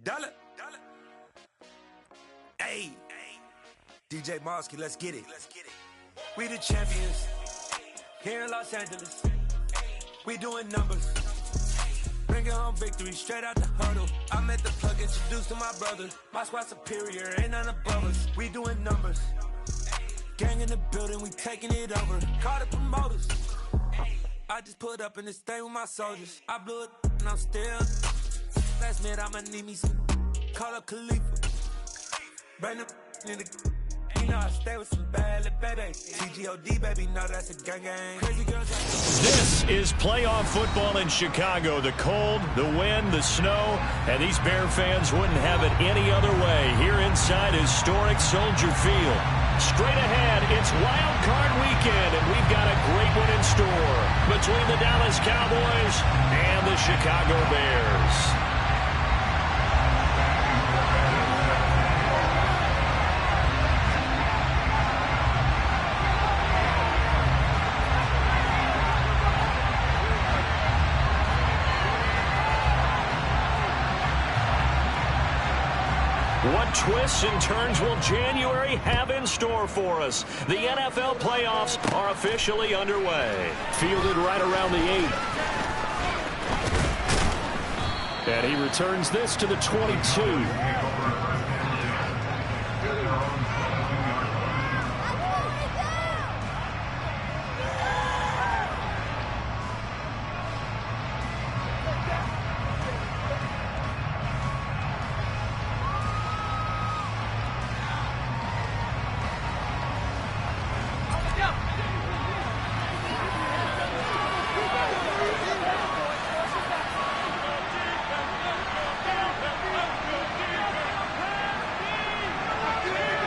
Dollar. Hey, DJ Mosky, let's get it. We the champions here in Los Angeles. We doing numbers. Bringing home victory straight out the huddle. I met the plug, introduced to my brother. My squad superior, ain't none above us. We doing numbers. Gang in the building, we taking it over. Call the promoters. I just put up in this thing with my soldiers. I blew it and I'm still. Last minute, I'ma need me some. Call up Khalifa. Bring them in the. You know I stay with some bad little baby. TGOD, baby, no, that's a gang gang. Crazy girls. This is playoff football in Chicago. The cold, the wind, the snow, and these Bear fans wouldn't have it any other way here inside historic Soldier Field. Straight ahead, it's Wild Card Weekend, and we've got a great one in store between the Dallas Cowboys and the Chicago Bears. What twists and turns will January have in store for us? The NFL playoffs are officially underway. Fielded right around the 8. And he returns this to the 22.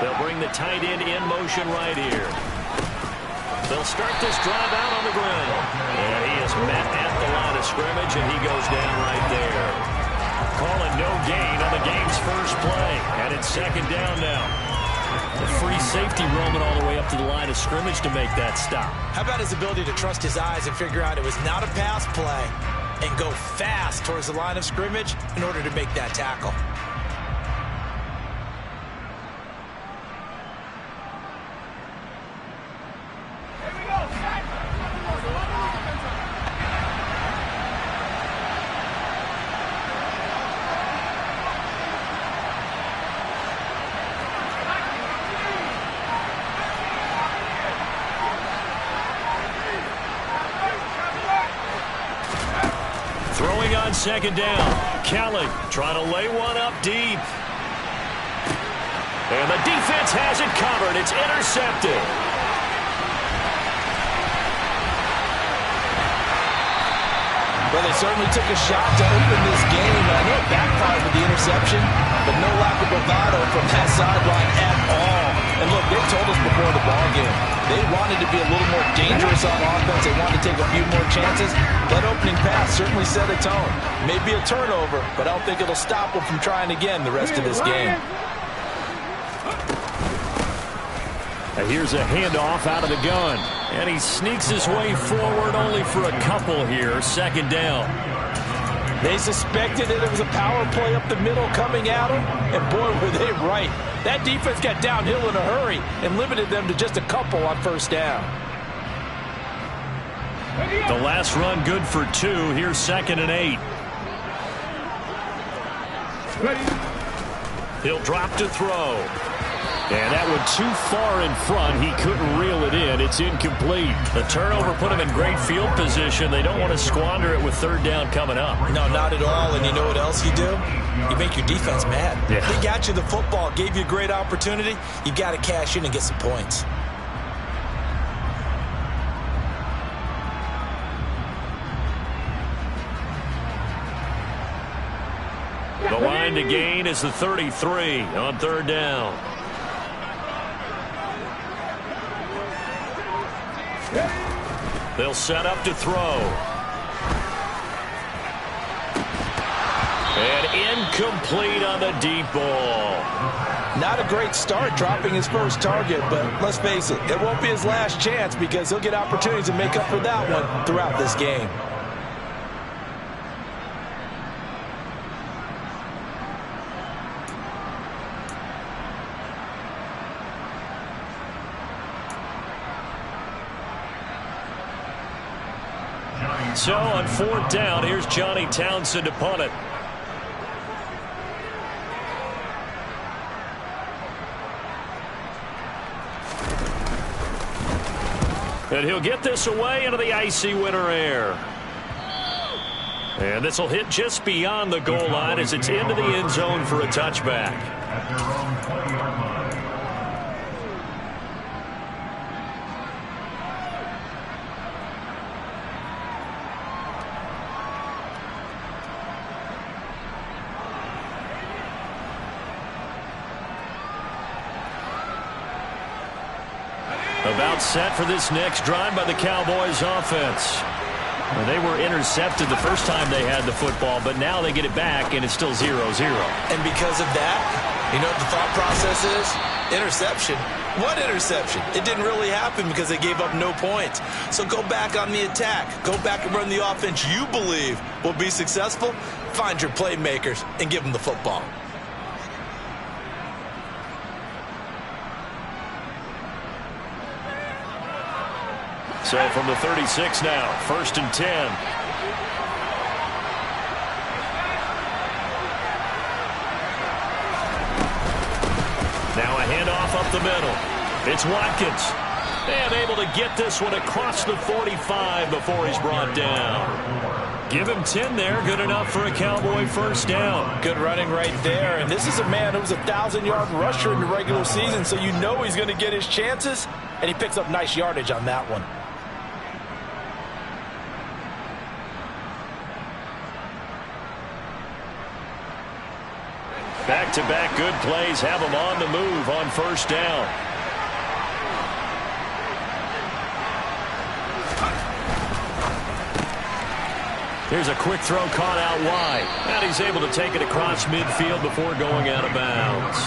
They'll bring the tight end in motion right here. They'll start this drive out on the ground. And he is met at the line of scrimmage, and he goes down right there. Calling no gain on the game's first play. And it's second down now. The free safety roaming all the way up to the line of scrimmage to make that stop. How about his ability to trust his eyes and figure out it was not a pass play and go fast towards the line of scrimmage in order to make that tackle. Throwing on second down. Kelly trying to lay one up deep. And the defense has it covered. It's intercepted. Well, they certainly took a shot to open this game. I know it backfired with the interception, but no lack of bravado from that sideline at all. And look, they told us before the ball game, they wanted to be a little more dangerous on offense. They wanted to take a few more chances. That opening pass certainly set a tone. Maybe a turnover, but I don't think it'll stop them from trying again the rest of this game. And here's a handoff out of the gun. And he sneaks his way forward only for a couple here. Second down. They suspected that it was a power play up the middle coming at them, and boy, were they right. That defense got downhill in a hurry and limited them to just a couple on first down. The last run good for 2. Here's second and 8. He'll drop to throw. And that one too far in front. He couldn't reel it in. It's incomplete. The turnover put him in great field position. They don't want to squander it with third down coming up. No, not at all. And you know what else you do? You make your defense mad. Yeah. They got you the football, gave you a great opportunity. You got to cash in and get some points. The line to gain is the 33 on third down. They'll set up to throw. And incomplete on the deep ball. Not a great start dropping his first target, but let's face it, it won't be his last chance because he'll get opportunities to make up for that one throughout this game. So on 4th down, here's Johnny Townsend to punt it. And he'll get this away into the icy winter air. And this will hit just beyond the goal line as it's into the end zone for a touchback. About set for this next drive by the Cowboys offense. Well, they were intercepted the first time they had the football, but now they get it back, and it's still 0-0. And because of that, you know what the thought process is? Interception. What interception? It didn't really happen because they gave up no points. So go back on the attack. Go back and run the offense you believe will be successful. Find your playmakers and give them the football. So from the 36 now, 1st and 10. Now a handoff up the middle. It's Watkins. And able to get this one across the 45 before he's brought down. Give him 10 there. Good enough for a Cowboy first down. Good running right there. And this is a man who was a 1,000-yard rusher in the regular season, so you know he's going to get his chances. And he picks up nice yardage on that one. Back-to-back good plays have them on the move on first down. Here's a quick throw caught out wide. And he's able to take it across midfield before going out of bounds.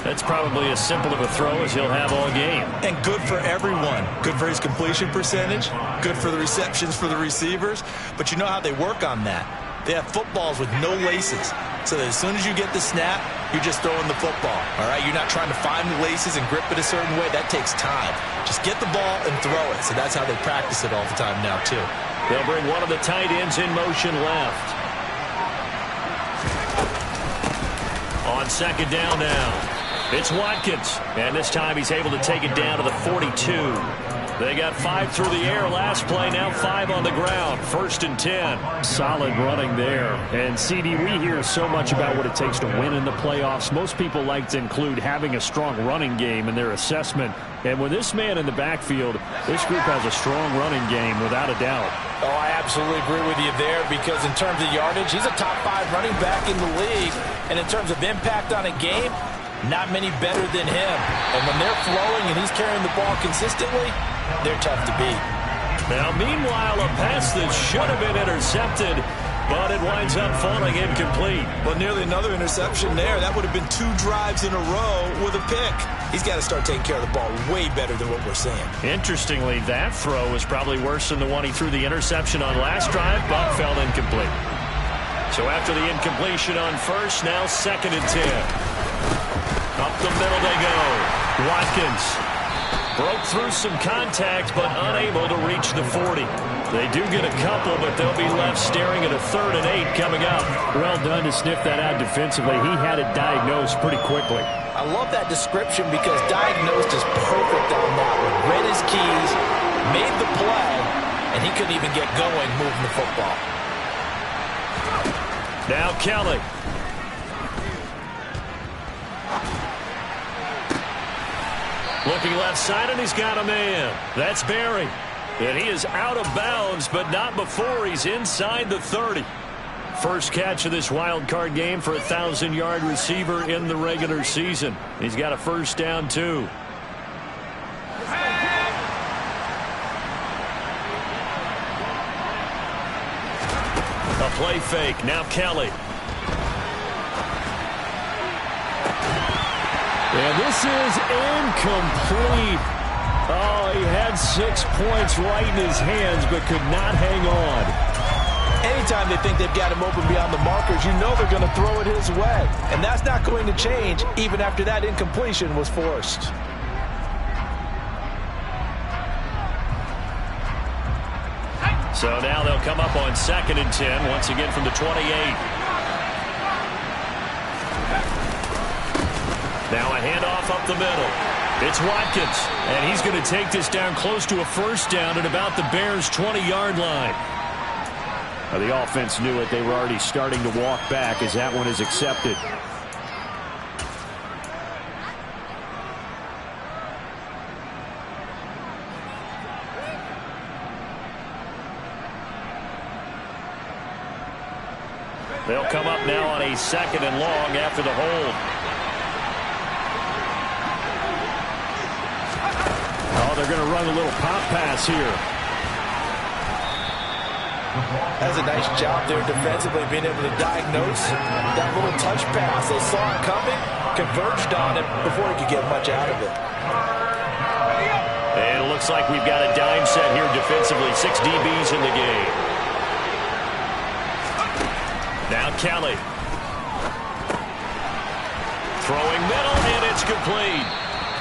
That's probably as simple of a throw as he'll have all game. And good for everyone. Good for his completion percentage. Good for the receptions for the receivers. But you know how they work on that. They have footballs with no laces. So that as soon as you get the snap, you're just throwing the football. All right, you're not trying to find the laces and grip it a certain way. That takes time. Just get the ball and throw it. So that's how they practice it all the time now, too. They'll bring one of the tight ends in motion left. On 2nd down now, it's Watkins. And this time he's able to take it down to the 42. They got 5 through the air last play, now 5 on the ground. 1st and 10. Solid running there. And, CD, we hear so much about what it takes to win in the playoffs. Most people like to include having a strong running game in their assessment. And with this man in the backfield, this group has a strong running game without a doubt. Oh, I absolutely agree with you there because in terms of yardage, he's a top 5 running back in the league. And in terms of impact on a game, not many better than him. And when they're flowing and he's carrying the ball consistently, they're tough to beat. Now, meanwhile, a pass that should have been intercepted, but it winds up falling incomplete. Well, nearly another interception there. That would have been 2 drives in a row with a pick. He's got to start taking care of the ball way better than what we're seeing. Interestingly, that throw was probably worse than the one he threw the interception on last drive, but fell incomplete. So after the incompletion on first, now 2nd and 10. Up the middle they go. Watkins broke through some contact, but unable to reach the 40. They do get a couple, but they'll be left staring at a 3rd and 8 coming up. Well done to sniff that out defensively. He had it diagnosed pretty quickly. I love that description because diagnosed is perfect on that one. Read his keys, made the play, and he couldn't even get going moving the football. Now Kelly. Looking left side, and he's got a man. That's Barry. And he is out of bounds, but not before he's inside the 30. First catch of this wild card game for a 1,000-yard receiver in the regular season. He's got a first down, too. A play fake. Now Kelly. And this is incomplete. Oh, he had 6 points right in his hands, but could not hang on. Anytime they think they've got him open beyond the markers, you know they're going to throw it his way. And that's not going to change even after that incompletion was forced. So now they'll come up on 2nd and 10, once again from the 28. Now a handoff up the middle. It's Watkins, and he's going to take this down close to a first down at about the Bears' 20-yard line. Now the offense knew it. They were already starting to walk back as that one is accepted. They'll come up now on a 2nd and long after the hold. Oh, they're going to run a little pop pass here. That's a nice job there defensively, being able to diagnose that little touch pass. They saw it coming, converged on it before he could get much out of it. And it looks like we've got a dime set here defensively. 6 DBs in the game. Now Kelly. Throwing middle, and it's complete.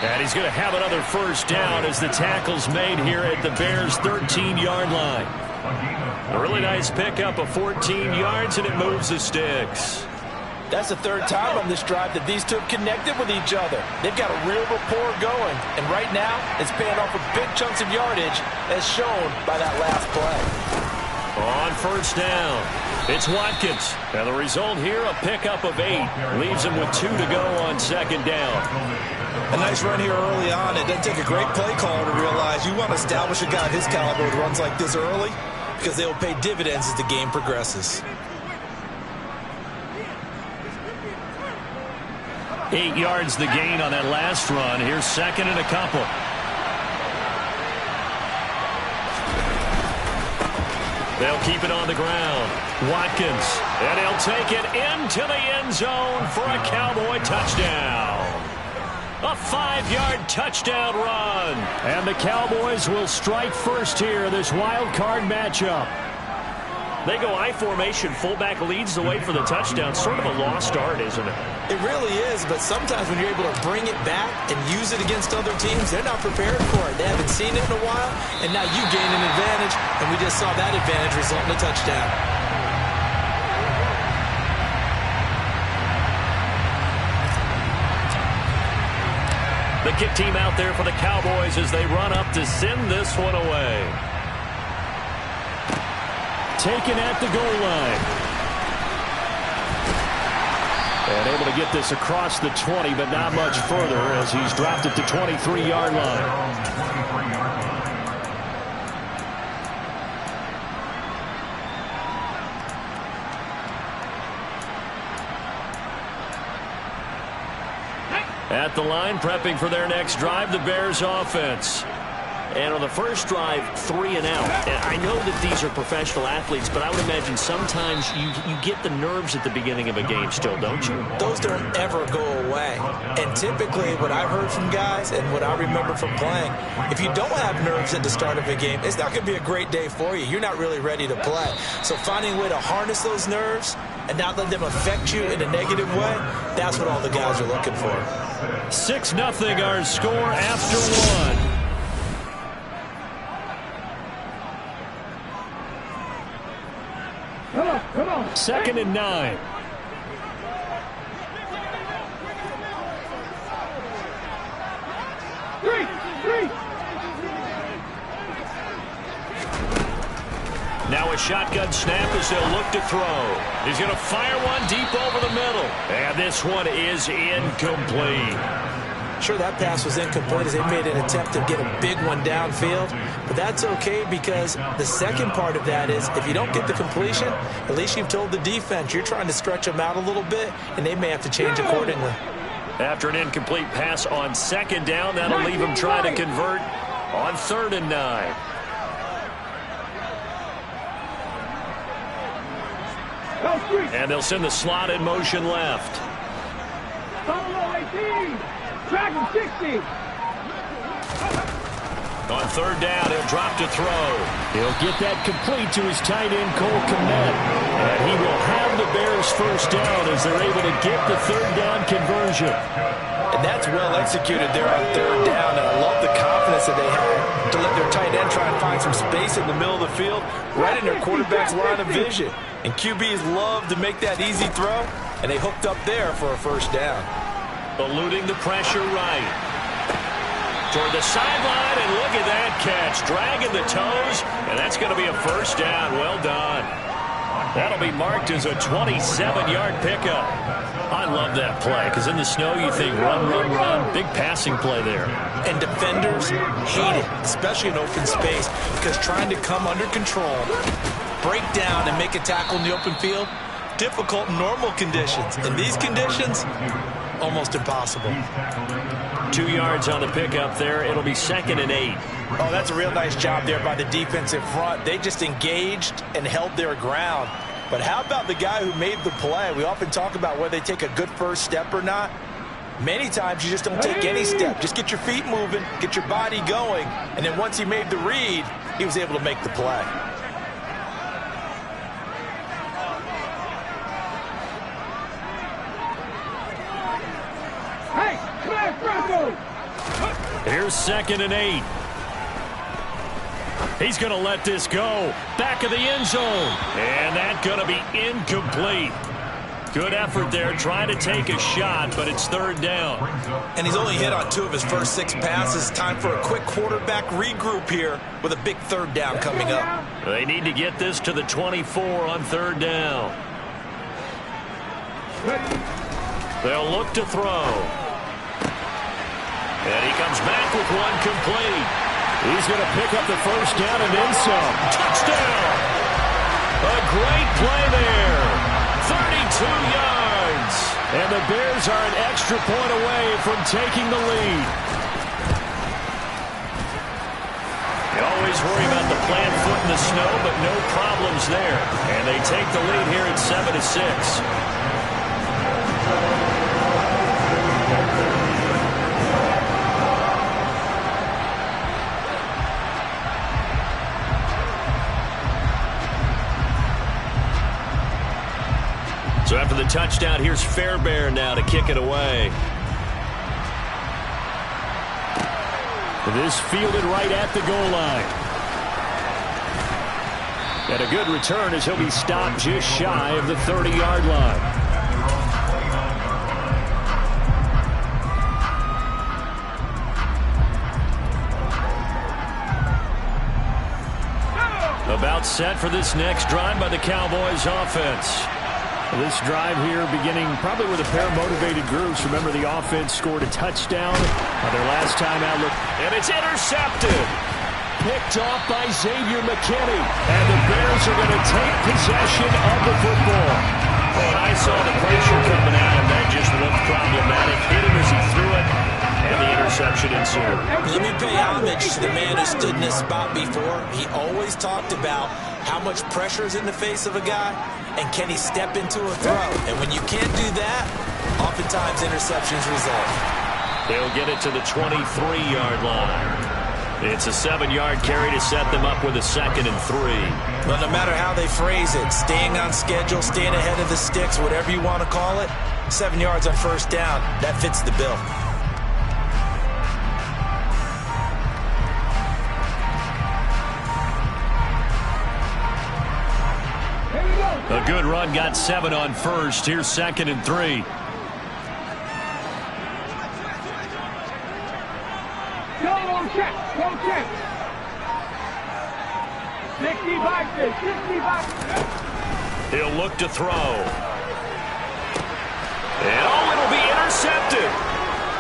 And he's going to have another first down as the tackle's made here at the Bears' 13-yard line. A really nice pickup of 14 yards, and it moves the sticks. That's the 3rd time on this drive that these two have connected with each other. They've got a real rapport going, and right now it's paying off with big chunks of yardage as shown by that last play. On first down, it's Watkins. And the result here, a pickup of 8. Leaves him with 2 to go on 2nd down. A nice run here early on. It doesn't take a great play caller to realize you want to establish a guy of his caliber with runs like this early because they will pay dividends as the game progresses. 8 yards the gain on that last run. Here's 2nd and a couple. They'll keep it on the ground. Watkins, and he'll take it into the end zone for a Cowboy touchdown. A 5-yard touchdown run. And the Cowboys will strike first here, this wild card matchup. They go I formation. Fullback leads the way for the touchdown. Sort of a lost art, isn't it? It really is, but sometimes when you're able to bring it back and use it against other teams, they're not prepared for it. They haven't seen it in a while, and now you gain an advantage, and we just saw that advantage result in a touchdown. The kick team out there for the Cowboys as they run up to send this one away. Taken at the goal line. And able to get this across the 20, but not much further as he's dropped it to 23-yard line. At the line, prepping for their next drive, the Bears offense. And on the first drive, 3 and out. And I know that these are professional athletes, but I would imagine sometimes you get the nerves at the beginning of a game still, don't you? Those don't ever go away. And typically what I've heard from guys and what I remember from playing, if you don't have nerves at the start of a game, it's not going to be a great day for you. You're not really ready to play. So finding a way to harness those nerves and not let them affect you in a negative way, that's what all the guys are looking for. 6-0 our score after 1. Come on. 2nd and 9. Now a shotgun snap as they'll look to throw. He's going to fire one deep over the middle. And this one is incomplete. Sure, that pass was incomplete as they made an attempt to get a big one downfield. But that's okay because the second part of that is if you don't get the completion, at least you've told the defense you're trying to stretch them out a little bit, and they may have to change accordingly. After an incomplete pass on 2nd down, that'll leave him trying to convert on 3rd and 9. And they'll send the slot in motion left. Track him 60. On 3rd down, he'll drop to throw. He'll get that complete to his tight end, Cole Kmet. And he will have the Bears first down as they're able to get the third down conversion. And that's well executed there on third down. And I love the confidence that they had to let their tight end try and find some space in the middle of the field, right in their quarterback's line of vision. And QBs love to make that easy throw, and they hooked up there for a first down. Eluding the pressure right. Toward the sideline, and look at that catch. Dragging the toes, and that's going to be a first down. Well done. That'll be marked as a 27-yard pickup. I love that play, because in the snow you think run, run, run. Big passing play there. And defenders hate it, especially in open space, because trying to come under control, break down, and make a tackle in the open field, difficult in normal conditions. In these conditions, almost impossible. 2 yards on the pickup there. It'll be 2nd and 8. Oh, that's a real nice job there by the defensive front. They just engaged and held their ground. But how about the guy who made the play? We often talk about whether they take a good first step or not. Many times you just don't take any step. Just get your feet moving, get your body going, and then once he made the read, he was able to make the play. Hey, smash Bronco! Here's 2nd and 8. He's going to let this go. Back of the end zone. And that's going to be incomplete. Good effort there, trying to take a shot, but it's 3rd down. And he's only hit on 2 of his first 6 passes. Time for a quick quarterback regroup here with a big 3rd down coming up. They need to get this to the 24 on 3rd down. They'll look to throw. And he comes back with one complete. He's going to pick up the first down and then some. Touchdown! A great play there. 32 yards. And the Bears are an extra point away from taking the lead. You always worry about the plant foot in the snow, but no problems there. And they take the lead here at 7-6. So after the touchdown, here's Fairbairn now to kick it away. This fielded right at the goal line. And a good return as he'll be stopped just shy of the 30-yard line. About set for this next drive by the Cowboys offense. This drive here beginning probably with a pair of motivated groups. Remember, the offense scored a touchdown on their last time out. And it's intercepted. Picked off by Xavier McKinney. And the Bears are going to take possession of the football. Well, I saw the pressure coming out, and that just looked problematic. Hit him as he threw it, and the interception ensued. Let me pay homage to the man who stood in this spot before. He always talked about how much pressure is in the face of a guy, and can he step into a throw? And when you can't do that, oftentimes interceptions result. They'll get it to the 23-yard line. It's a 7-yard carry to set them up with a 2nd and 3. But no matter how they phrase it, staying on schedule, staying ahead of the sticks, whatever you want to call it, 7 yards on first down, that fits the bill. A good run, got 7 on first. Here's 2nd and 3. Go check. 65. He'll look to throw. And it'll be intercepted.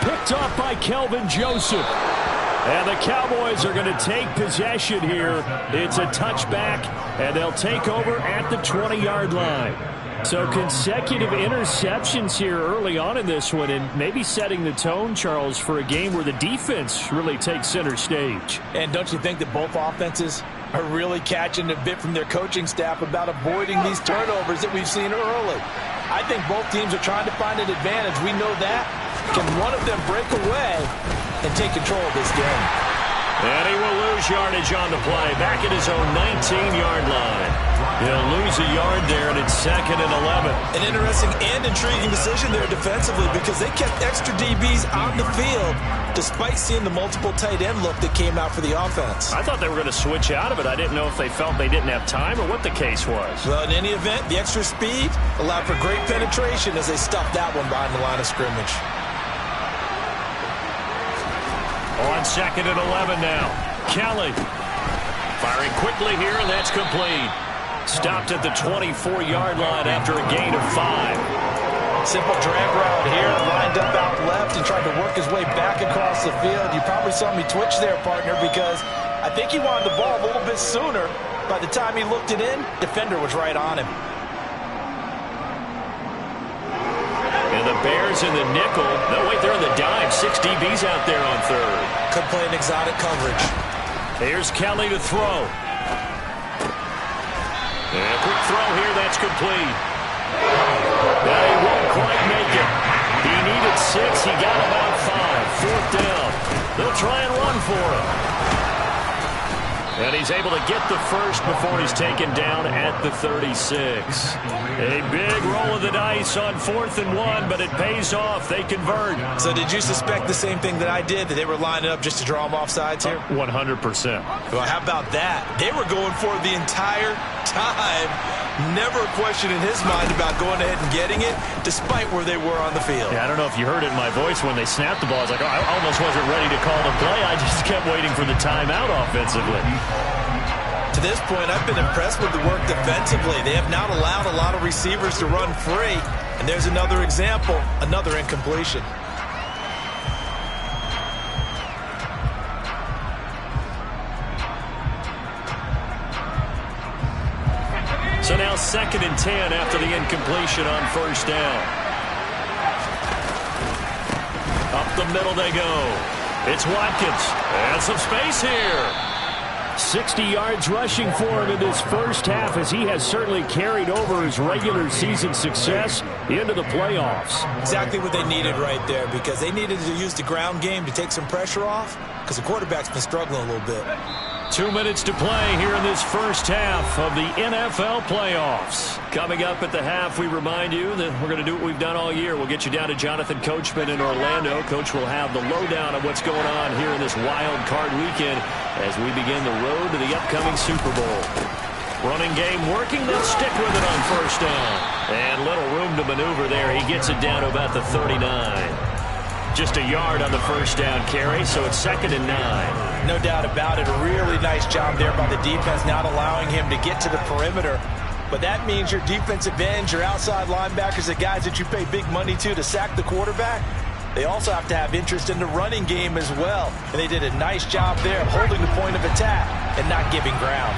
Picked off by Kelvin Joseph. And the Cowboys are going to take possession here. It's a touchback, and they'll take over at the 20-yard line. So consecutive interceptions here early on in this one, and maybe setting the tone, Charles, for a game where the defense really takes center stage. And don't you think that both offenses are really catching a bit from their coaching staff about avoiding these turnovers that we've seen early? I think both teams are trying to find an advantage. We know that. Can one of them break away and take control of this game? And he will lose yardage on the play. Back at his own 19-yard line. He'll lose a yard there, and it's 2nd and 11. An interesting and intriguing decision there defensively because they kept extra DBs on the field despite seeing the multiple tight end look that came out for the offense. I thought they were going to switch out of it. I didn't know if they felt they didn't have time or what the case was. Well, in any event, the extra speed allowed for great penetration as they stuffed that one behind the line of scrimmage. On 2nd and 11 now. Kelly firing quickly here, and that's complete. Stopped at the 24-yard line after a gain of 5. Simple drag route here, lined up out left and tried to work his way back across the field. You probably saw me twitch there, partner, because I think he wanted the ball a little bit sooner. By the time he looked it in, defender was right on him. And the Bears in the nickel. No, wait, they're in the dime. 6 DBs out there on 3rd. Could play an exotic coverage. Here's Kelly to throw. And a quick throw here, that's complete. Now he won't quite make it. He needed 6, he got about 5. 4th down. They'll try and run for him. And he's able to get the first before he's taken down at the 36. A big roll of the dice on 4th and 1, but it pays off. They convert. So did you suspect the same thing that I did, that they were lining up just to draw them off sides here? 100%. Well, how about that? They were going for it the entire time. Never a question in his mind about going ahead and getting it, despite where they were on the field. Yeah, I don't know if you heard it in my voice when they snapped the ball. I was like, oh, I almost wasn't ready to call the play. I just kept waiting for the timeout offensively. To this point, I've been impressed with the work defensively. They have not allowed a lot of receivers to run free. And there's another example, another incompletion. So now 2nd and 10 after the incompletion on 1st down. Up the middle they go. It's Watkins. And some space here. 60 yards rushing for him in this first half as he has certainly carried over his regular season success into the playoffs. Exactly what they needed right there, because they needed to use the ground game to take some pressure off because the quarterback's been struggling a little bit. 2 minutes to play here in this first half of the NFL playoffs. Coming up at the half, we remind you that we're going to do what we've done all year. We'll get you down to Jonathan Coachman in Orlando. Coach will have the lowdown of what's going on here in this wild card weekend as we begin the road to the upcoming Super Bowl. Running game working. They'll stick with it on 1st down. And little room to maneuver there. He gets it down to about the 39. Just a yard on the 1st down carry, so it's 2nd and 9. No doubt about it. A really nice job there by the defense, not allowing him to get to the perimeter. But that means your defensive ends, your outside linebackers, the guys that you pay big money to sack the quarterback, they also have to have interest in the running game as well. And they did a nice job there holding the point of attack and not giving ground.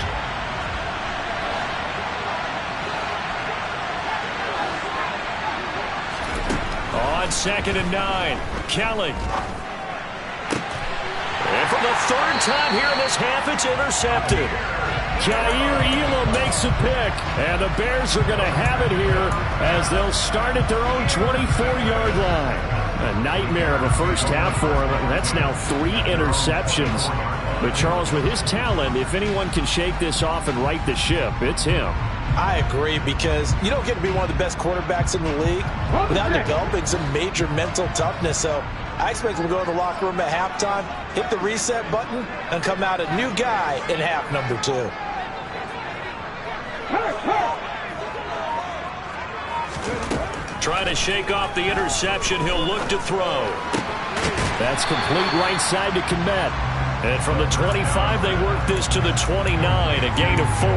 On 2nd and 9, Kelly. And for the 3rd time here in this half, it's intercepted. Jair Elam makes a pick, and the Bears are going to have it here as they'll start at their own 24-yard line. A nightmare of a first half for him. That's now 3 interceptions. But Charles, with his talent, if anyone can shake this off and right the ship, it's him. I agree, because you don't get to be one of the best quarterbacks in the league without developing some major mental toughness. So I expect him to go to the locker room at halftime, hit the reset button, and come out a new guy in half number 2. Trying to shake off the interception. He'll look to throw. That's complete right side to Kmet. And from the 25, they work this to the 29, a gain of 4.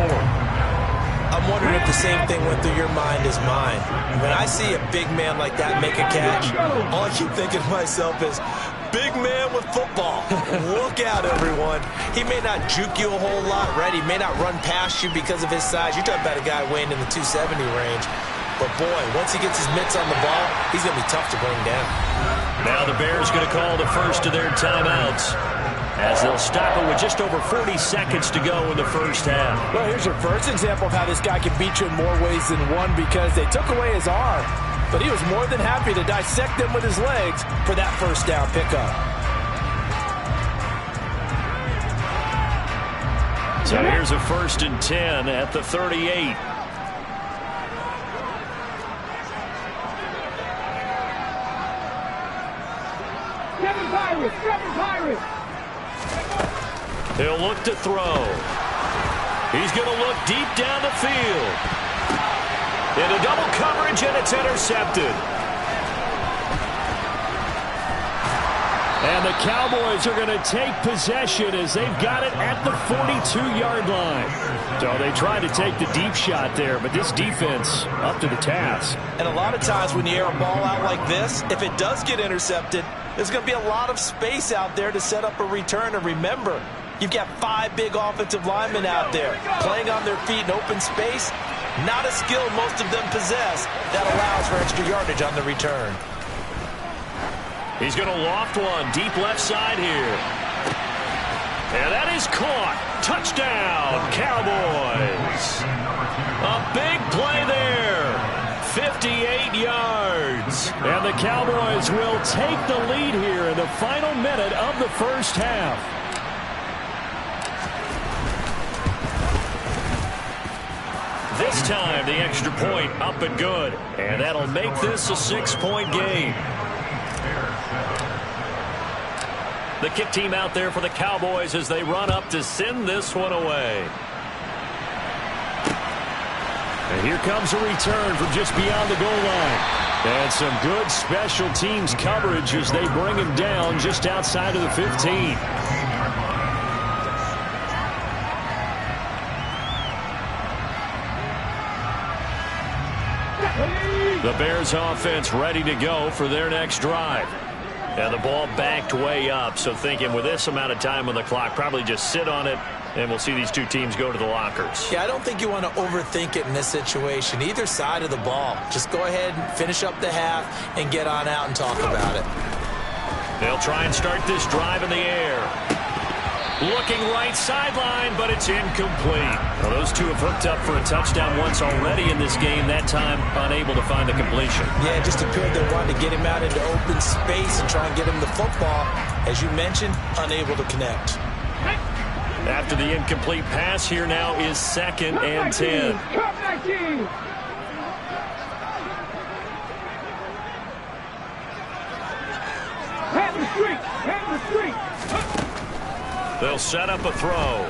I'm wondering if the same thing went through your mind as mine. When I see a big man like that make a catch, all I keep thinking to myself is, big man with football. Look out, everyone. He may not juke you a whole lot, right? He may not run past you because of his size. You're talking about a guy weighing in the 270 range. But, boy, once he gets his mitts on the ball, he's going to be tough to bring down. Now the Bears going to call the first of their timeouts as they'll stop it with just over 40 seconds to go in the first half. Well, here's your first example of how this guy can beat you in more ways than one, because they took away his arm, but he was more than happy to dissect them with his legs for that first down pickup. So here's a 1st and 10 at the 38. Seven Pirates. He'll look to throw. He's going to look deep down the field. Into double coverage, and it's intercepted. And the Cowboys are going to take possession as they've got it at the 42-yard line. So they tried to take the deep shot there, but this defense up to the task. And a lot of times when you air a ball out like this, if it does get intercepted, there's going to be a lot of space out there to set up a return. And remember, you've got 5 big offensive linemen out there playing on their feet in open space. Not a skill most of them possess that allows for extra yardage on the return. He's going to loft one deep left side here. And that is caught. Touchdown, Cowboys. A big play there. 58 yards. And the Cowboys will take the lead here in the final minute of the first half. This time, the extra point up and good. And that'll make this a 6-point game. The kick team out there for the Cowboys as they run up to send this one away. And here comes a return from just beyond the goal line. And some good special teams coverage as they bring him down just outside of the 15. The Bears offense ready to go for their next drive. And the ball backed way up, so thinking with this amount of time on the clock, probably just sit on it, and we'll see these two teams go to the lockers. Yeah, I don't think you want to overthink it in this situation. Either side of the ball. Just go ahead and finish up the half and get on out and talk about it. They'll try and start this drive in the air. Looking right sideline, but it's incomplete. Well, those two have hooked up for a touchdown once already in this game, that time unable to find the completion. Yeah, it just appeared they wanted to get him out into open space and try and get him the football. As you mentioned, unable to connect. After the incomplete pass, here now is 2nd and 10. Hand the street. They'll set up a throw.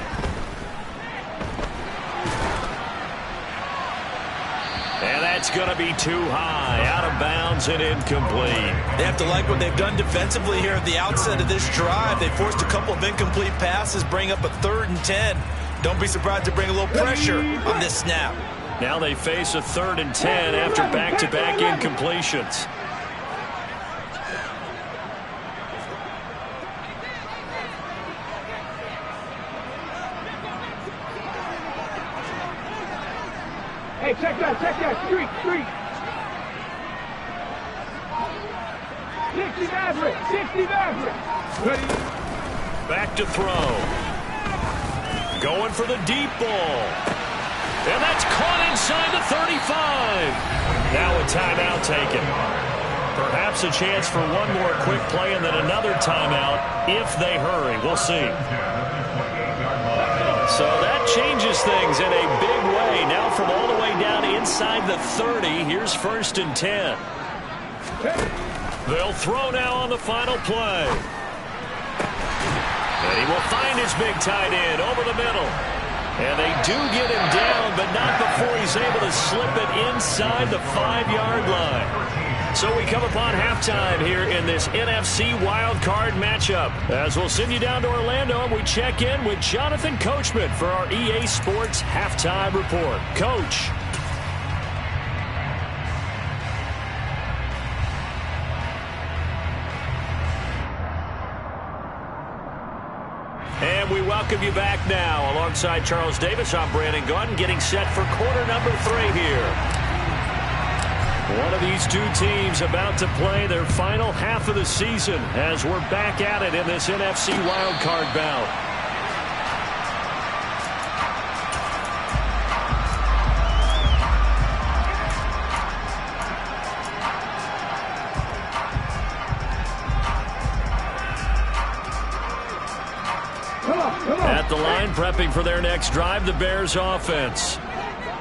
And that's going to be too high, out of bounds and incomplete. They have to like what they've done defensively here at the outset of this drive. They forced a couple of incomplete passes, bring up a 3rd and 10. Don't be surprised to bring a little pressure on this snap. Now they face a 3rd and 10 after back-to-back incompletions. Hey, check that, street. 60 Maverick. Ready? Back to throw. Going for the deep ball. And that's caught inside the 35. Now a timeout taken. Perhaps a chance for one more quick play and then another timeout if they hurry. We'll see. So that changes things in a big way. Now from all the way down inside the 30, here's 1st and 10. They'll throw now on the final play. And he will find his big tight end over the middle. And they do get him down, but not before he's able to slip it inside the 5-yard line. So we come upon halftime here in this NFC Wildcard matchup. As we'll send you down to Orlando, and we check in with Jonathan Coachman for our EA Sports Halftime Report. Coach. And we welcome you back now. Alongside Charles Davis, I'm Brandon Gordon, getting set for quarter number 3 here. One of these two teams about to play their final half of the season as we're back at it in this NFC Wildcard bout. At the line, prepping for their next drive, the Bears offense.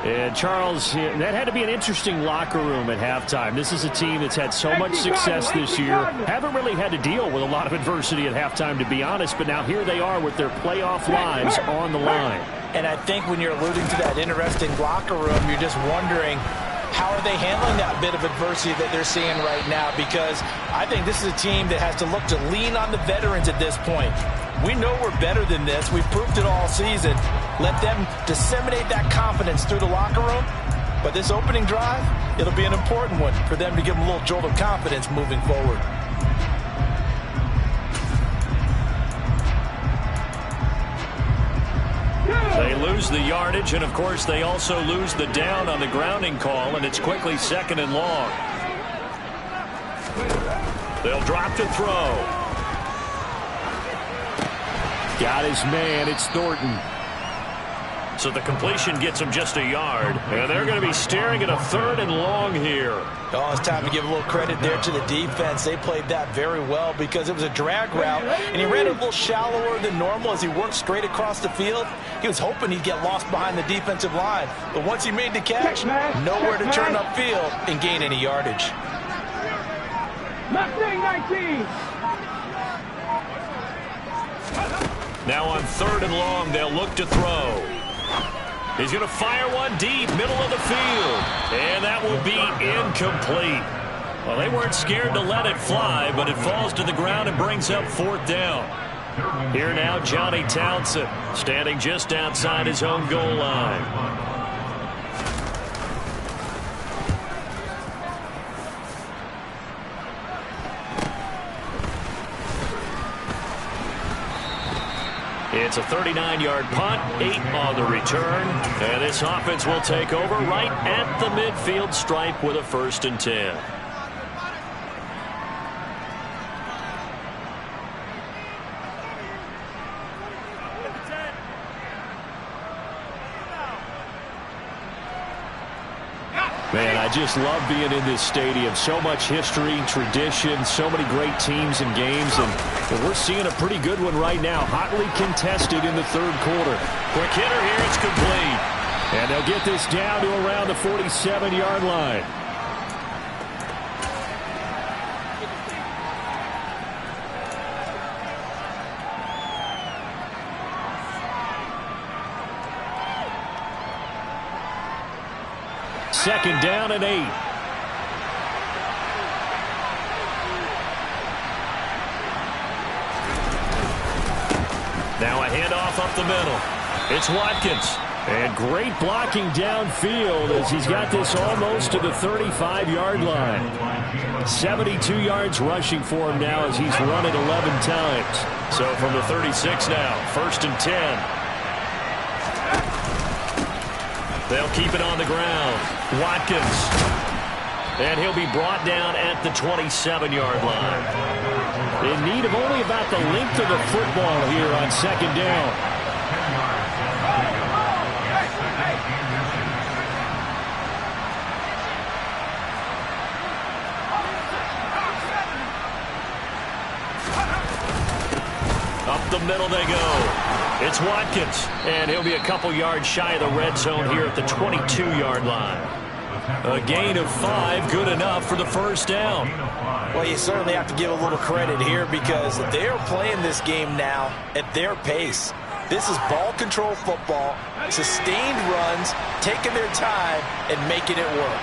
And Charles, that had to be an interesting locker room at halftime. This is a team that's had so much success this year. Haven't really had to deal with a lot of adversity at halftime, to be honest. But now here they are with their playoff lives on the line. And I think when you're alluding to that interesting locker room, you're just wondering, how are they handling that bit of adversity that they're seeing right now? Because I think this is a team that has to look to lean on the veterans at this point. We know we're better than this. We've proved it all season. Let them disseminate that confidence through the locker room. But this opening drive, it'll be an important one for them to give them a little jolt of confidence moving forward. They lose the yardage, and of course they also lose the down on the grounding call, and it's quickly 2nd and long. They'll drop to throw. Got his man. It's Thornton. So the completion gets him just a yard, and they're going to be staring at a 3rd and long here. Oh, it's time to give a little credit there to the defense. They played that very well because it was a drag route, and he ran a little shallower than normal as he worked straight across the field. He was hoping he'd get lost behind the defensive line, but once he made the catch, nowhere to turn upfield and gain any yardage. Mustang 19. Now on 3rd and long, they'll look to throw. He's going to fire one deep, middle of the field. And that will be incomplete. Well, they weren't scared to let it fly, but it falls to the ground and brings up 4th down. Here now, Johnny Townsend, standing just outside his own goal line. It's a 39-yard punt, 8 on the return, and this offense will take over right at the midfield stripe with a 1st and 10. Man, I just love being in this stadium. So much history, tradition, so many great teams and games, and we're seeing a pretty good one right now. Hotly contested in the 3rd quarter. Quick hitter here, it's complete. And they'll get this down to around the 47-yard line. Second down and 8. Now a handoff up the middle. It's Watkins. And great blocking downfield as he's got this almost to the 35-yard line. 72 yards rushing for him now as he's run it 11 times. So from the 36 now, 1st and 10. They'll keep it on the ground. Watkins. And he'll be brought down at the 27-yard line. In need of only about the length of the football here on 2nd down. Up the middle they go. It's Watkins, and he'll be a couple yards shy of the red zone here at the 22-yard line. A gain of 5, good enough for the 1st down. Well, you certainly have to give a little credit here because they're playing this game now at their pace. This is ball control football, sustained runs, taking their time and making it work.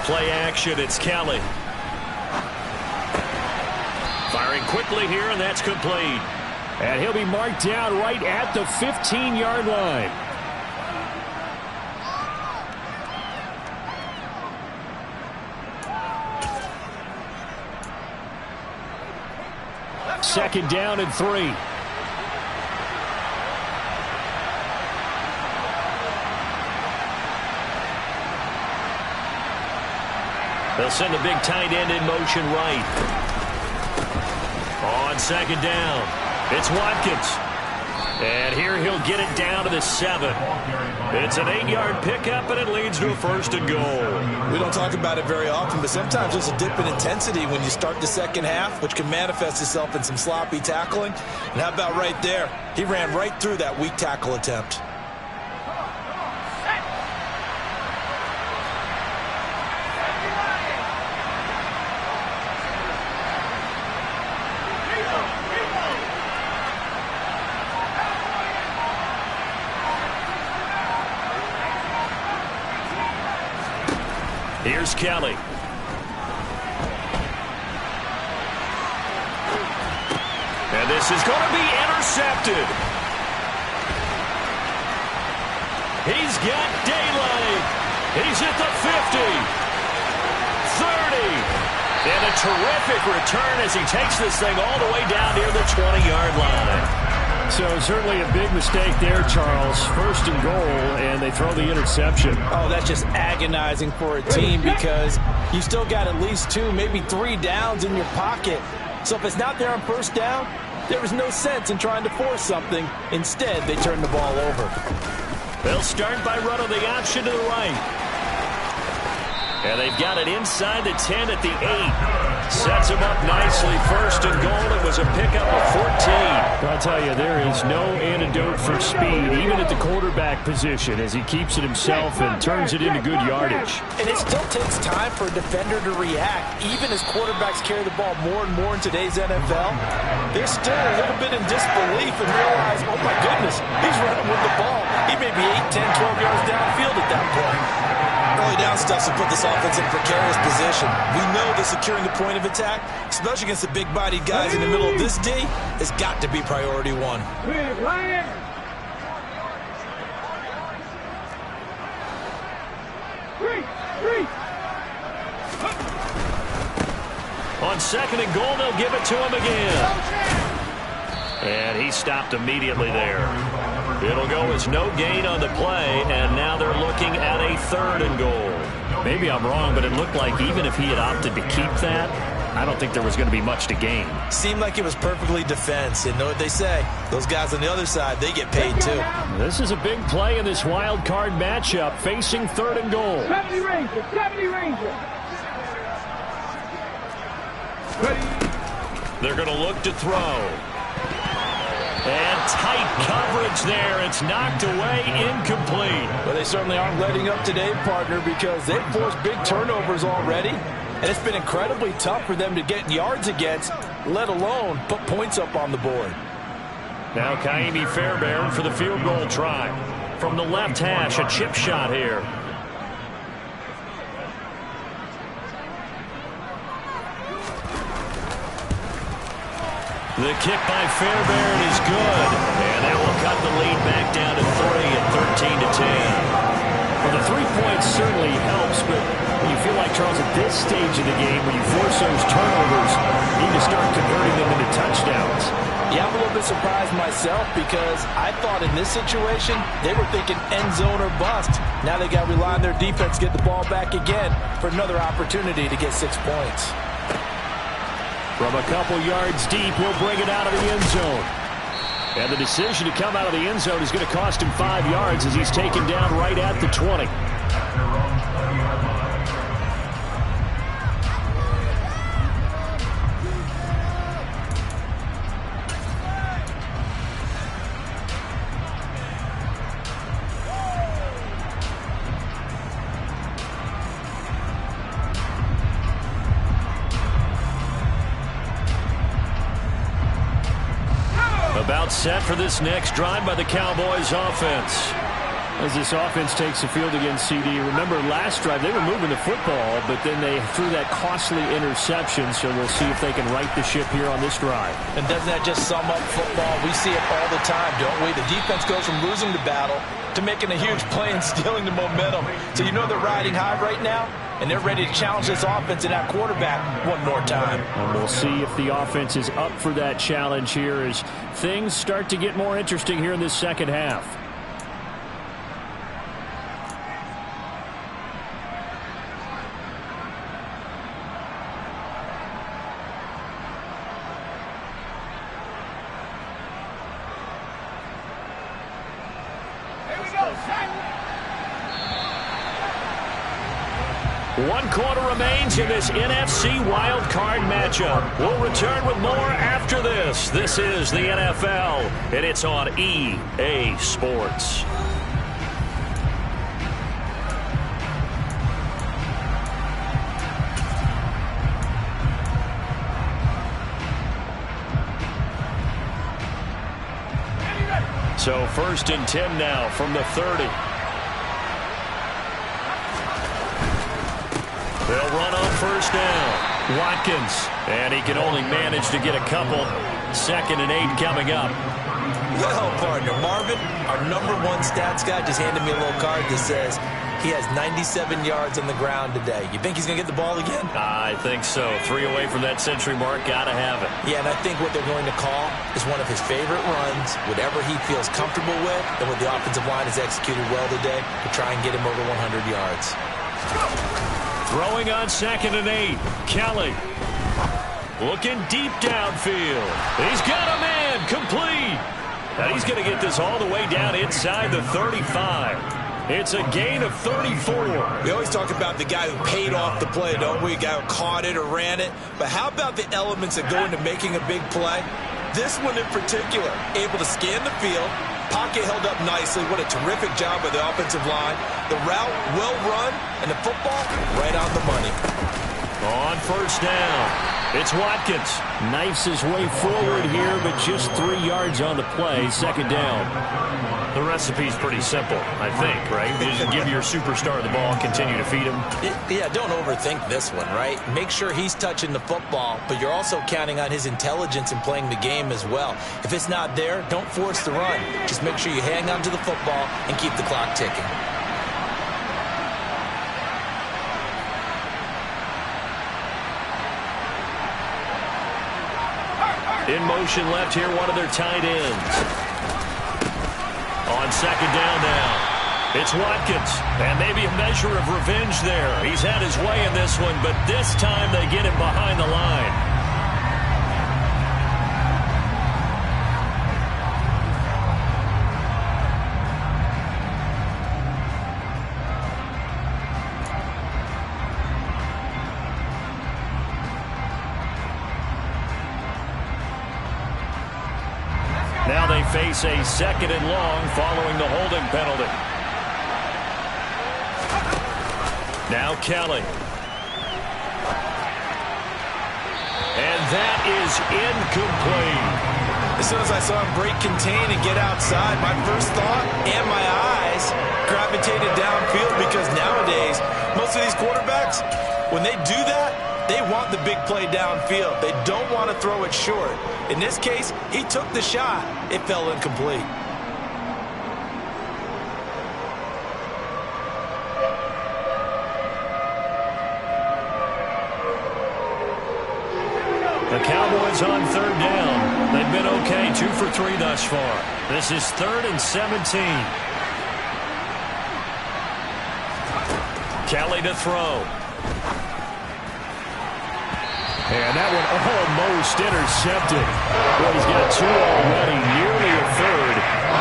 Play action, it's Kelly. Firing quickly here, and that's complete. And he'll be marked down right at the 15-yard line. Second down and 3. They'll send a big tight end in motion right. On 2nd down, it's Watkins. And here he'll get it down to the 7. It's an 8-yard pickup, and it leads to a 1st and goal. We don't talk about it very often, but sometimes there's a dip in intensity when you start the second half, which can manifest itself in some sloppy tackling. And how about right there? He ran right through that weak tackle attempt. Here's Kelly. And this is going to be intercepted. He's got daylight. He's at the 50. 30. And a terrific return as he takes this thing all the way down near the 20-yard line. So certainly a big mistake there, Charles. 1st and goal, and they throw the interception. Oh, that's just agonizing for a team because you still got at least 2, maybe 3 downs in your pocket. So if it's not there on 1st down, there was no sense in trying to force something. Instead, they turn the ball over. They'll start by running the option to the right. And they've got it inside the 10 at the 8. Sets him up nicely. 1st and goal. It was a pickup of 14. I'll tell you, there is no antidote for speed, even at the quarterback position, as he keeps it himself and turns it into good yardage. And it still takes time for a defender to react. Even as quarterbacks carry the ball more and more in today's NFL, they're still a little bit in disbelief and realize, oh my goodness, he's running with the ball. He may be 8, 10, 12 yards downfield at that point. Early down stuff to put this offense in a precarious position. We know that securing the point of attack, especially against the big-bodied guys in the middle of this D, has got to be priority 1. On 2nd and goal, they'll give it to him again. And he stopped immediately there. It'll go as no gain on the play, and now they're looking at a 3rd and goal. Maybe I'm wrong, but it looked like even if he had opted to keep that, I don't think there was going to be much to gain. Seemed like it was perfectly defense. And know what they say? Those guys on the other side, they get paid too. This is a big play in this wild card matchup, facing 3rd and goal. 70 Rangers, 70 Rangers. They're going to look to throw. And tight coverage there. It's knocked away, incomplete. Well, they certainly aren't letting up today, partner, because they've forced big turnovers already. And it's been incredibly tough for them to get yards against, let alone put points up on the board. Now Kaimi Fairbairn for the field goal try. From the left hash, a chip shot here. The kick by Fairbairn is good. And that will cut the lead back down to 3 at 13-10. Well, the 3 points certainly helps, but you feel like, Charles, at this stage of the game, when you force those turnovers, you need to start converting them into touchdowns. Yeah, I'm a little bit surprised myself because I thought in this situation, they were thinking end zone or bust. Now they got to rely on their defense to get the ball back again for another opportunity to get 6 points. From a couple yards deep, he'll bring it out of the end zone. And the decision to come out of the end zone is going to cost him 5 yards as he's taken down right at the 20. About set for this next drive by the Cowboys offense. As this offense takes the field against CD, remember last drive they were moving the football, but then they threw that costly interception, so we'll see if they can right the ship here on this drive. And doesn't that just sum up football? We see it all the time, don't we? The defense goes from losing the battle to making a huge play and stealing the momentum. So you know they're riding high right now, and they're ready to challenge this offense and that quarterback one more time. And we'll see if the offense is up for that challenge here as things start to get more interesting here in this second half. One quarter remains in this NFC Wildcard matchup. We'll return with more after this. This is the NFL, and it's on EA Sports. So 1st and 10 now from the 30. They'll run on 1st down. Watkins, and he can only manage to get a couple. 2nd and 8 coming up. Well, partner, Marvin, our #1 stats guy just handed me a little card that says he has 97 yards on the ground today. You think he's going to get the ball again? I think so. 3 away from that century mark. Got to have it. Yeah, and I think what they're going to call is one of his favorite runs, whatever he feels comfortable with, and what the offensive line has executed well today to try and get him over 100 yards. Throwing on 2nd and 8. Kelly. Looking deep downfield. He's got a man. Complete. And he's going to get this all the way down inside the 35. It's a gain of 34. We always talk about the guy who paid off the play, don't we? A guy who caught it or ran it. But how about the elements that go into making a big play? This one in particular, able to scan the field, pocket held up nicely. What a terrific job by the offensive line. The route, well run, and the football, right on the money. On 1st down, it's Watkins. Knifes his way forward here, but just 3 yards on the play. 2nd down. The recipe's pretty simple, I think, right? You just give your superstar the ball and continue to feed him. Yeah, don't overthink this one, right? Make sure he's touching the football, but you're also counting on his intelligence in playing the game as well. If it's not there, don't force the run. Just make sure you hang on to the football and keep the clock ticking. In motion left here, one of their tight ends. On 2nd down now, it's Watkins, and maybe a measure of revenge there. He's had his way in this one, but this time they get him behind the line. Now they face a 2nd and long following the holding penalty. Now Kelly. And that is incomplete. As soon as I saw him break contain and get outside, my first thought and my eyes gravitated downfield, because nowadays, most of these quarterbacks, when they do that, they want the big play downfield. They don't want to throw it short. In this case, he took the shot. It fell incomplete. The Cowboys on 3rd down. They've been okay, 2 for 3 thus far. This is 3rd and 17. Kelly to throw. And that one almost intercepted. Well, he's got 2 already, nearly a 3rd,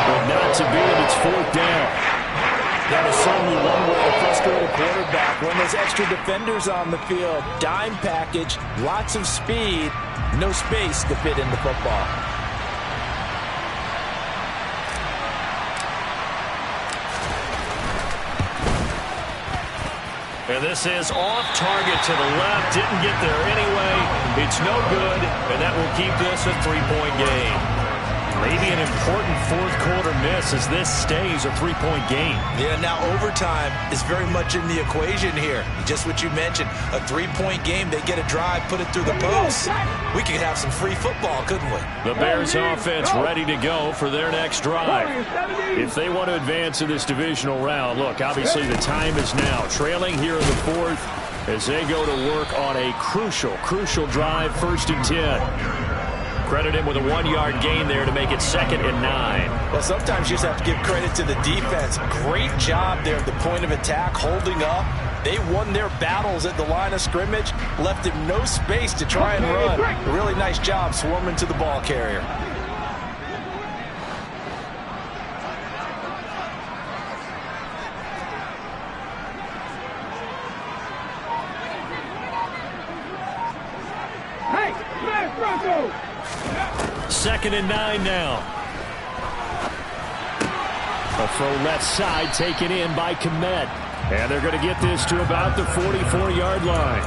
but not to be, and it's 4th down. That is certainly one way to frustrate a quarterback. When there's extra defenders on the field, dime package, lots of speed, no space to fit in the football. And this is off target to the left. Didn't get there anyway. It's no good, and that will keep this a 3-point game. Maybe an important 4th quarter miss as this stays a 3-point game. Yeah, now overtime is very much in the equation here. Just what you mentioned, a 3-point game. They get a drive, put it through the post. We could have some free football, couldn't we? The Bears offense ready to go for their next drive. If they want to advance in this divisional round, look, obviously the time is now. Trailing here in the 4th as they go to work on a crucial drive, 1st and 10. Credit him with a 1-yard gain there to make it 2nd and 9. Well, sometimes you just have to give credit to the defense. Great job there at the point of attack, holding up. They won their battles at the line of scrimmage, left him no space to try and run. A really nice job swarming to the ball carrier. 2nd and 9 now. A throw left side taken in by Kmet. And they're going to get this to about the 44-yard line.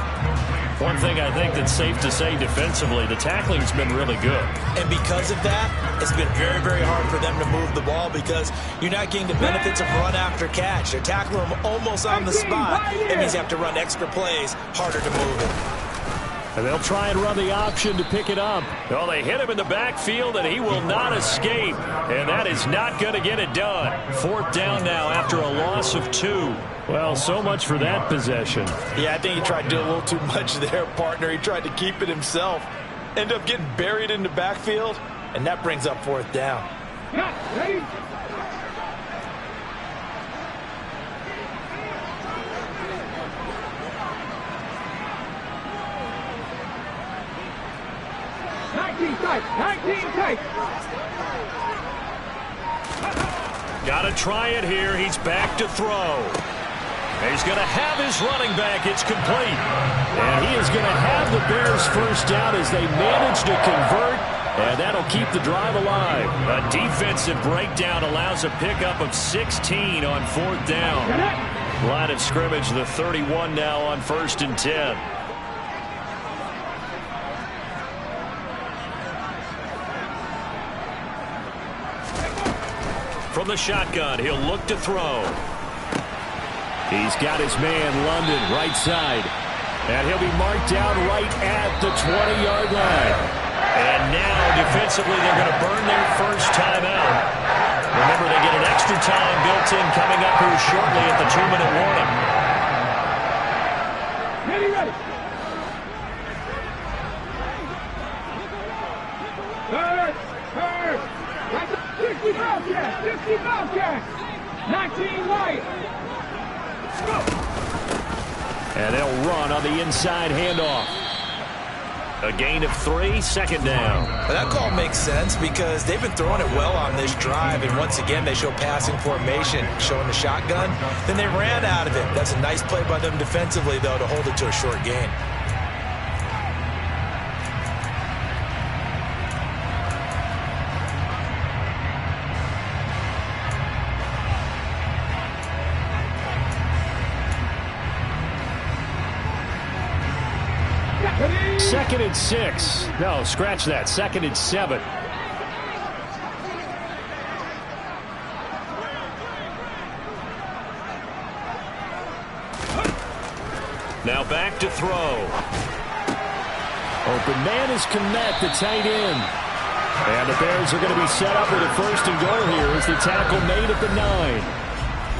One thing I think that's safe to say defensively, the tackling's been really good. And because of that, it's been very, very hard for them to move the ball because you're not getting the benefits of run after catch. They're tackling them almost on the spot. It means you have to run extra plays, harder to move it. And they'll try and run the option to pick it up. Well, they hit him in the backfield, and he will not escape. And that is not going to get it done. 4th down now after a loss of 2. Well, so much for that possession. Yeah, I think he tried to do a little too much there, partner. He tried to keep it himself. Ended up getting buried in the backfield, and that brings up 4th down. Ready? Got to try it here. He's back to throw. He's going to have his running back. It's complete. And he is going to have the Bears first down as they manage to convert. And that'll keep the drive alive. A defensive breakdown allows a pickup of 16 on 4th down. Line of scrimmage, the 31 now on 1st and 10. From the shotgun, he'll look to throw. He's got his man, London, right side. And he'll be marked down right at the 20-yard line. And now, defensively, they're going to burn their first timeout. Remember, they get an extra time built in coming up here shortly at the 2-minute warning. Ready, ready. Third. 60 Bobcats, 60 Bobcats. 19 Lions. And they'll run on the inside handoff. A gain of 3, 2nd down. Well, that call makes sense because they've been throwing it well on this drive, and once again they show passing formation, showing the shotgun. Then they ran out of it. That's a nice play by them defensively, though, to hold it to a short gain. Second and 6. No, scratch that. 2nd and 7. Now back to throw. Open man is Kmet, the tight end. And the Bears are going to be set up with a 1st and goal here as the tackle made at the 9.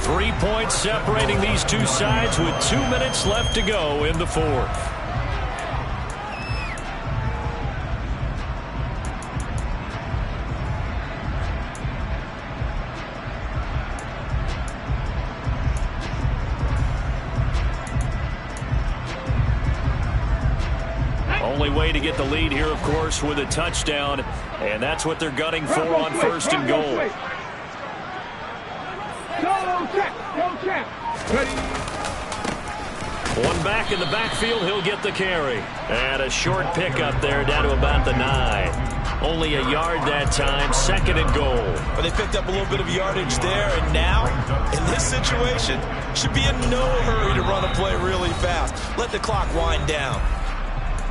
3 points separating these two sides with 2 minutes left to go in the 4th. Only way to get the lead here, of course, with a touchdown, and that's what they're gunning for on 1st and goal. One back in the backfield, he'll get the carry. And a short pickup there down to about the 9. Only a yard that time, 2nd and goal. But they picked up a little bit of yardage there, and now, in this situation, should be in no hurry to run a play really fast. Let the clock wind down.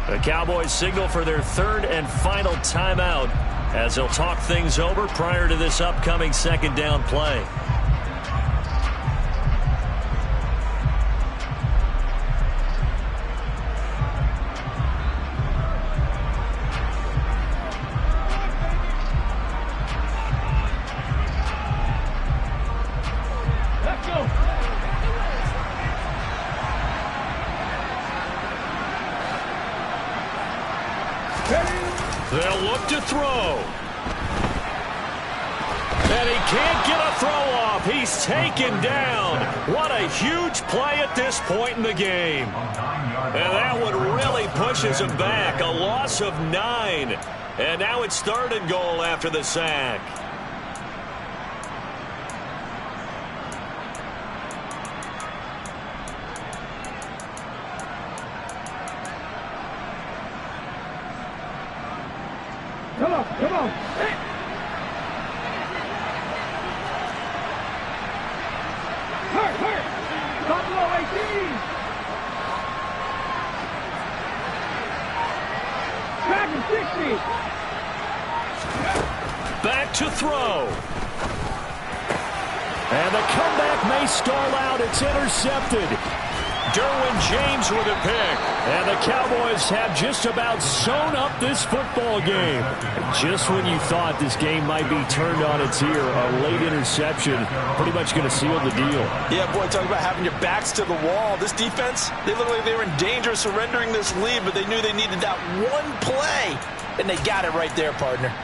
The Cowboys signal for their 3rd and final timeout as they'll talk things over prior to this upcoming 2nd down play. Let's go. They'll look to throw. And he can't get a throw off. He's taken down. What a huge play at this point in the game. And that one really pushes him back. A loss of 9. And now it's 3rd and goal after the sack. Come on. to throw. And the comeback may stall out. It's intercepted. Derwin James with a pick. And the Cowboys have just about sewn up this football game. Just when you thought this game might be turned on its ear, a late interception pretty much going to seal the deal. Yeah, boy, talk about having your backs to the wall. This defense, they looked like they were in danger of surrendering this lead, but they knew they needed that one play, and they got it right there, partner.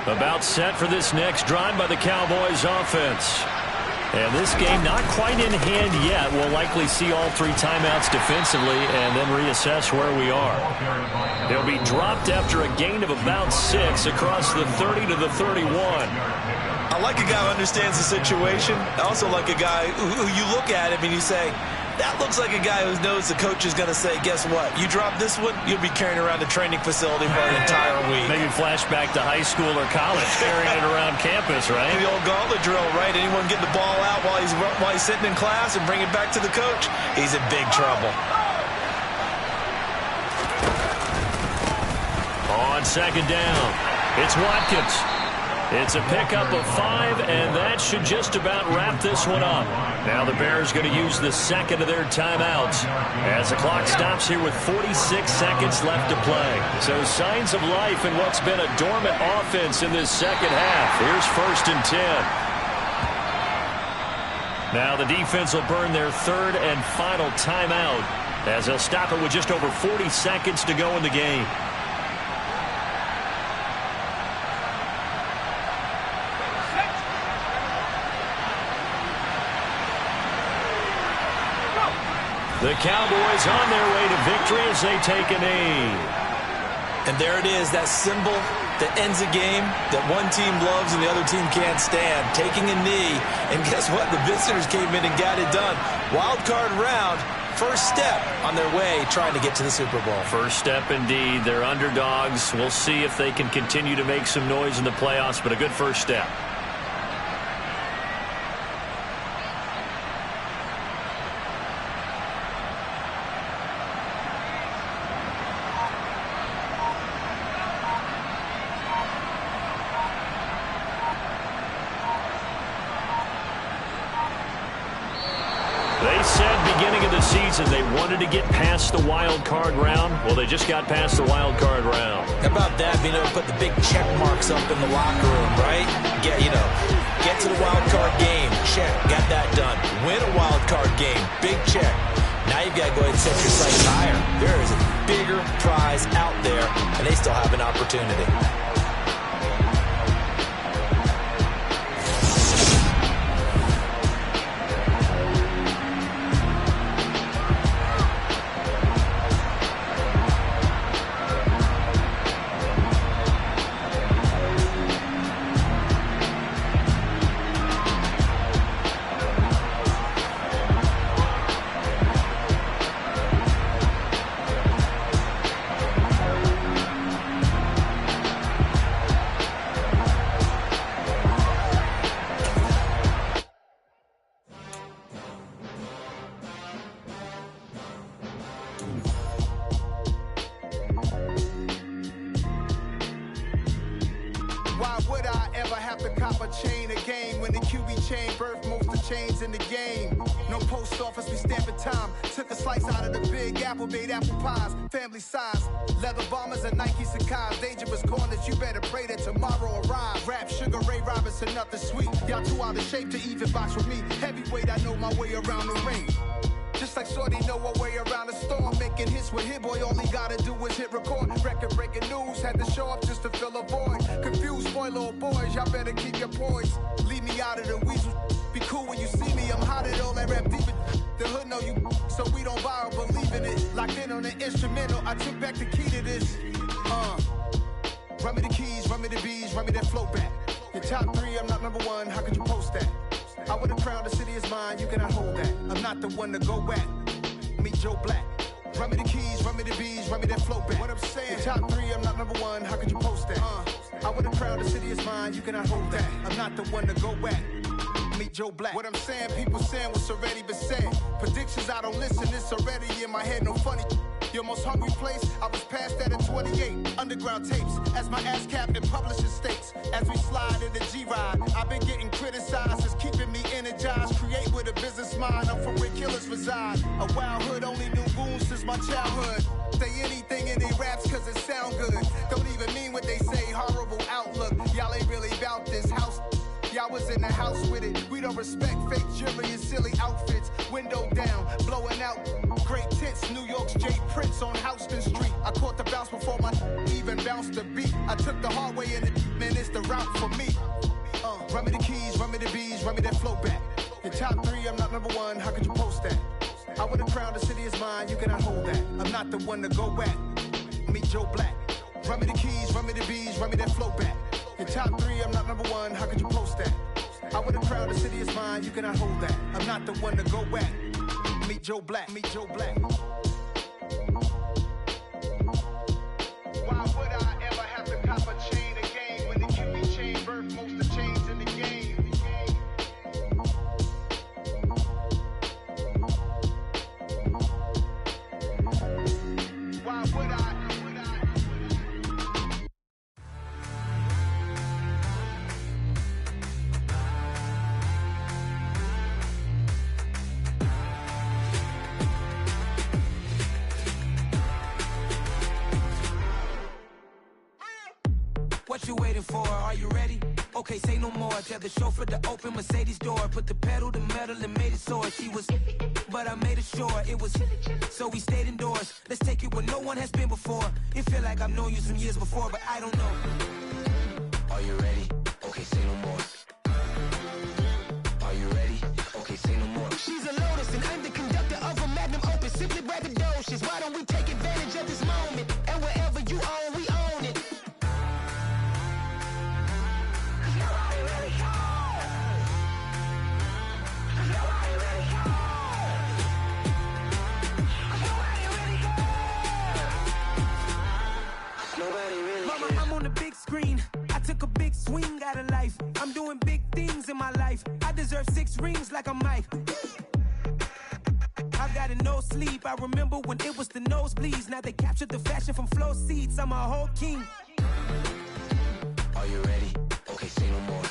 About set for this next drive by the Cowboys offense. And this game not quite in hand yet. We'll likely see all three timeouts defensively and then reassess where we are. They'll be dropped after a gain of about 6 across the 30 to the 31. I like a guy who understands the situation. I also like a guy who you look at him and you say, that looks like a guy who knows the coach is going to say, guess what? You drop this one, you'll be carrying around the training facility for an entire week. Maybe flashback to high school or college, carrying it around campus, right? The old gauntlet drill, right? Anyone get the ball out while he's sitting in class and bring it back to the coach? He's in big trouble. On second down, it's Watkins. It's a pickup of 5, and that should just about wrap this one up. Now the Bears going to use the second of their timeouts as the clock stops here with 46 seconds left to play. So signs of life in what's been a dormant offense in this second half. Here's 1st and 10. Now the defense will burn their third and final timeout as they'll stop it with just over 40 seconds to go in the game. The Cowboys on their way to victory as they take a knee. And there it is, that symbol that ends a game that one team loves and the other team can't stand. Taking a knee, and guess what? The visitors came in and got it done. Wild card round, first step on their way trying to get to the Super Bowl. First step indeed. They're underdogs. We'll see if they can continue to make some noise in the playoffs, but a good first step. They said beginning of the season they wanted to get past the wild card round. Well, they just got past the wild card round. How about that, being able to put the big check marks up in the locker room, right? Get to the wild card game, check, got that done. Win a wild card game, big check. Now you've got to go ahead and set your sights higher. There is a bigger prize out there, and they still have an opportunity. Why would I ever have to cop a chain a game when the QB chain birthed most of the chains in the game? No post office, we stamping time. Took a slice out of the big apple, made apple pies, family size. Leather bombers and Nike Sacai's. Dangerous corners, you better pray that tomorrow arrives. Rap, Sugar Ray Robinson, nothing sweet. Y'all too out of shape to even box with me. Heavyweight, I know my way around the ring. Just like Shorty know her way around the storm. Making hits with Hit Boy, all he gotta do is hit record. Record-breaking news, had to show up just to fill a void. Confused, spoiled little boys, y'all better keep your poise. Leave me out of the weasel. Be cool when you see me, I'm hot at all that rap deep. The hood know you, so we don't borrow, believe in it. Locked in on the instrumental, I took back the key to this. Run me the keys, run me the bees, run me that flow back. Your top 3, I'm not number 1, how could you post that? I would have crowned the city is mine, you cannot hold that. I'm not the one to go at. Meet Joe Black. Run me the keys, run me the bees, run me that flow back. What I'm saying, top 3, I'm not number 1, how could you post that? I would have crowned the city is mine, you cannot hold that. I'm not the one to go at. Meet Joe Black. What I'm saying, people saying what's already been said. Predictions, I don't listen, it's already in my head, no funny. Your most hungry place, I was past that at 28. Underground tapes, as my ass captain publishing states. As we slide in the G-Ride, I've been getting criticized as keeping me energized. Create with a business mind, I'm from where killers reside. A wild hood, only knew goons since my childhood. Say anything in they raps cause it sound good. Don't even mean what they say, horrible outlook. Y'all ain't really about this house. Y'all was in the house with it. We don't respect fake jewelry and silly outfits. Window down, blowing out. Great tits, New York's J. Prince on Houston Street. I caught the bounce before my even bounced the beat. I took the hard way in it, man, it's the route for me. Run me the keys, run me the bees, run me that flow back. Your top 3, I'm not number 1, how could you post that? I would have crowned the city is mine, you cannot hold that. I'm not the one to go back. Meet Joe Black. Run me the keys, run me the bees, run me that flow back. Your top 3, I'm not number 1, how could you post that? I would have crowned the city is mine, you cannot hold that. I'm not the one to go back. Meet Joe Black, meet Joe Black. Why would I ever have to cop a chain again when the QB chain birthed most of the chains in the game? Why would I? What you waiting for? Are you ready? Okay, say no more. Tell the chauffeur to open Mercedes door. Put the pedal to metal and made it soar. She was, but I made it sure it was. So we stayed indoors. Let's take it where no one has been before. It feel like I've known you some years before, but I don't know. Are you ready? Okay, say no more. Are you ready? Okay, say no more. She's a Lotus and I'm the conductor of a magnum opus. Simply braggadocious. Why don't we take advantage of this moment? And wherever you own, we own it. Mama, I'm on the big screen. I took a big swing out of life. I'm doing big things in my life. I deserve 6 rings like I'm Mike. I've got no sleep. I remember when it was the nosebleeds. Now they captured the fashion from flow seats. I'm a whole king. Are you ready? Okay, say no more.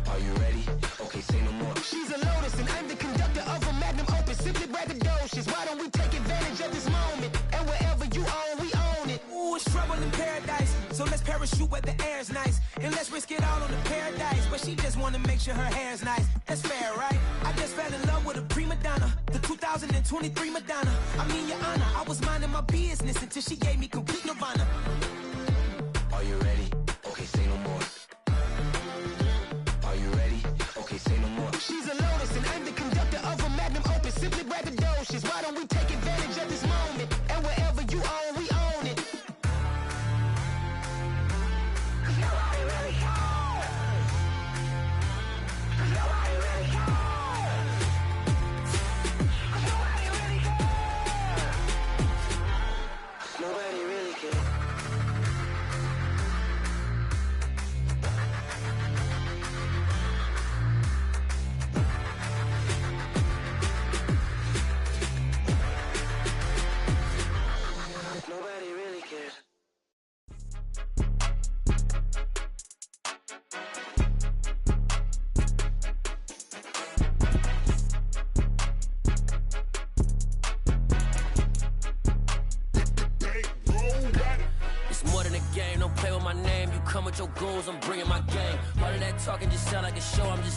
Are you ready? Okay, say no more. She's a Lotus and I'm the conductor of a magnum opus. Simply braggadocious. Why don't we take advantage of this moment? And wherever you own, we own it. Ooh, it's trouble in paradise. So let's parachute where the air's nice. And let's risk it all on the paradise. But she just wanna make sure her hair's nice. That's fair, right? I just fell in love with a prima donna. The 2023 Madonna. I mean, your honor, I was minding my business until she gave me complete nirvana. Are you ready? Okay, say no more. Are you ready? Okay, say no more. She's a Lotus and I'm the conductor of a magnum opus. Simply braggadocious. Why don't we take advantage of this moment? And wherever you own, we own it. Nobody really cares. Nobody really cares. Nobody really cares. Nobody really cares. Nobody really cares. It's more than a game, don't play with my name. You come with your goals, I'm bringing my game. All of that talking just sound like a show, I'm just